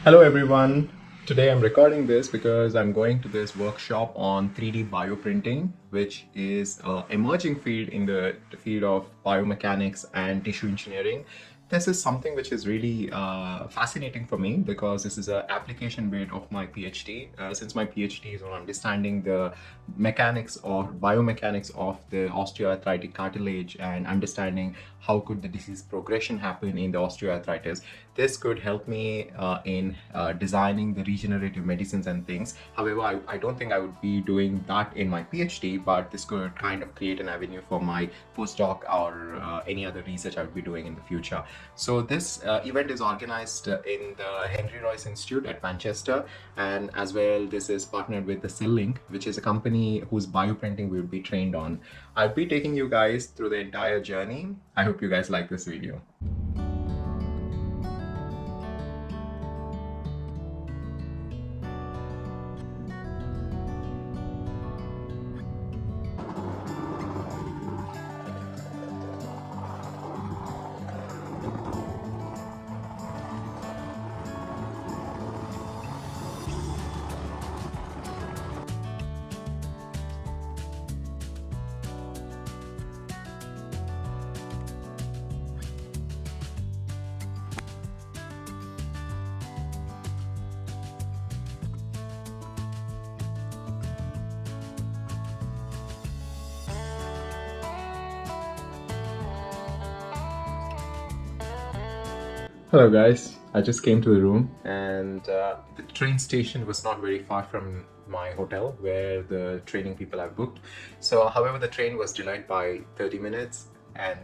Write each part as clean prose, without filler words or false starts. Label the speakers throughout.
Speaker 1: Hello everyone. Today I'm recording this because I'm going to this workshop on 3D bioprinting, which is an emerging field in the field of biomechanics and tissue engineering. This is something which is really fascinating for me because this is an application bit of my PhD. Since my PhD is on understanding the mechanics or biomechanics of the osteoarthritic cartilage and understanding how could the disease progression happen in the osteoarthritis. This could help me in designing the regenerative medicines and things. However, I don't think I would be doing that in my PhD, but this could kind of create an avenue for my postdoc or any other research I would be doing in the future. So this event is organized in the Henry Royce Institute at Manchester, and as well this is partnered with the Cellink, which is a company whose bioprinting we will be trained on. I'll be taking you guys through the entire journey. I hope you guys like this video. Hello guys, I just came to the room and the train station was not very far from my hotel where the training people have booked. So however, the train was delayed by 30 minutes,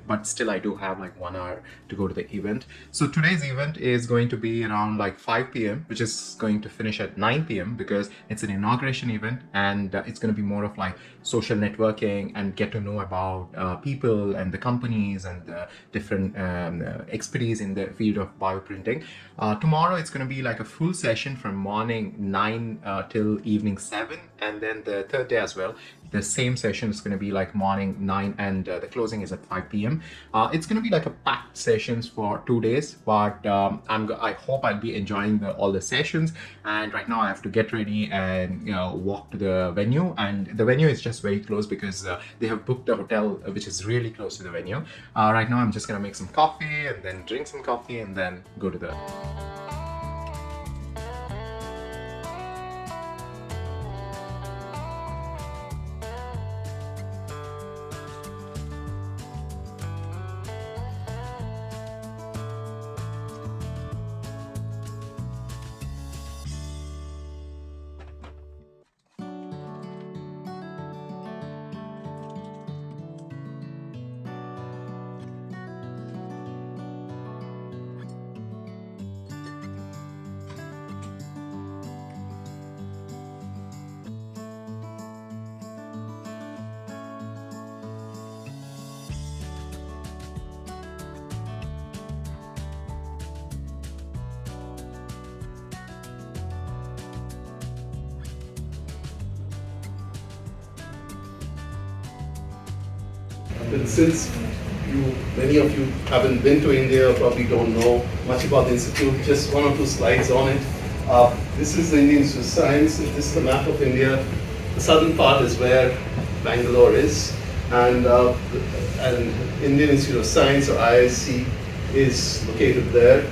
Speaker 1: but still I do have like 1 hour to go to the event. So today's event is going to be around like 5 p.m. which is going to finish at 9 p.m. because it's an inauguration event, and it's going to be more of like social networking and get to know about people and the companies and the different expertise in the field of bioprinting. Tomorrow it's going to be like a full session from morning 9 till evening 7, and then the third day as well the same session is going to be like morning 9, and the closing is at 5 p.m. It's going to be like a packed sessions for 2 days, but I hope I'll be enjoying all the sessions. And right now I have to get ready and walk to the venue, and the venue is just very close because they have booked a hotel which is really close to the venue. Right now I'm just going to make some coffee and then drink some coffee and then go to the
Speaker 2: And since many of you haven't been to India, or probably don't know much about the institute, just 1 or 2 slides on it. This is the Indian Institute of Science. This is the map of India. The southern part is where Bangalore is, and Indian Institute of Science, or IISc, is located there.